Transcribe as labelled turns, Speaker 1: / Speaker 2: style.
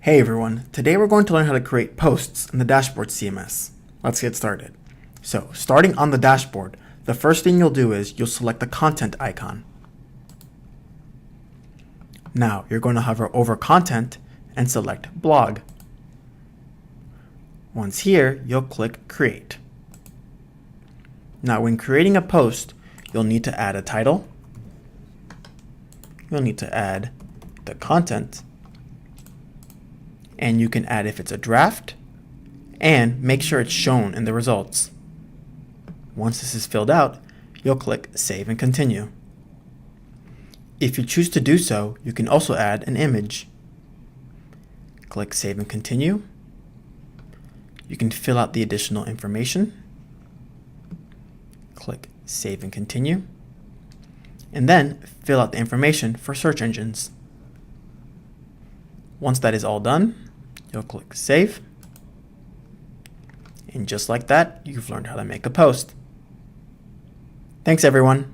Speaker 1: Hey everyone, today we're going to learn how to create posts in the dashboard CMS. Let's get started. So, starting on the dashboard, the first thing you'll do is you'll select the content icon. Now, you're going to hover over content and select blog. Once here, you'll click create. Now, when creating a post, you'll need to add a title. You'll need to add the content. And you can add if it's a draft, and make sure it's shown in the results. Once this is filled out, you'll click Save and Continue. If you choose to do so, you can also add an image. Click Save and Continue. You can fill out the additional information. Click Save and Continue. And then fill out the information for search engines. Once that is all done, you'll click Save. And just like that, you've learned how to make a post. Thanks everyone.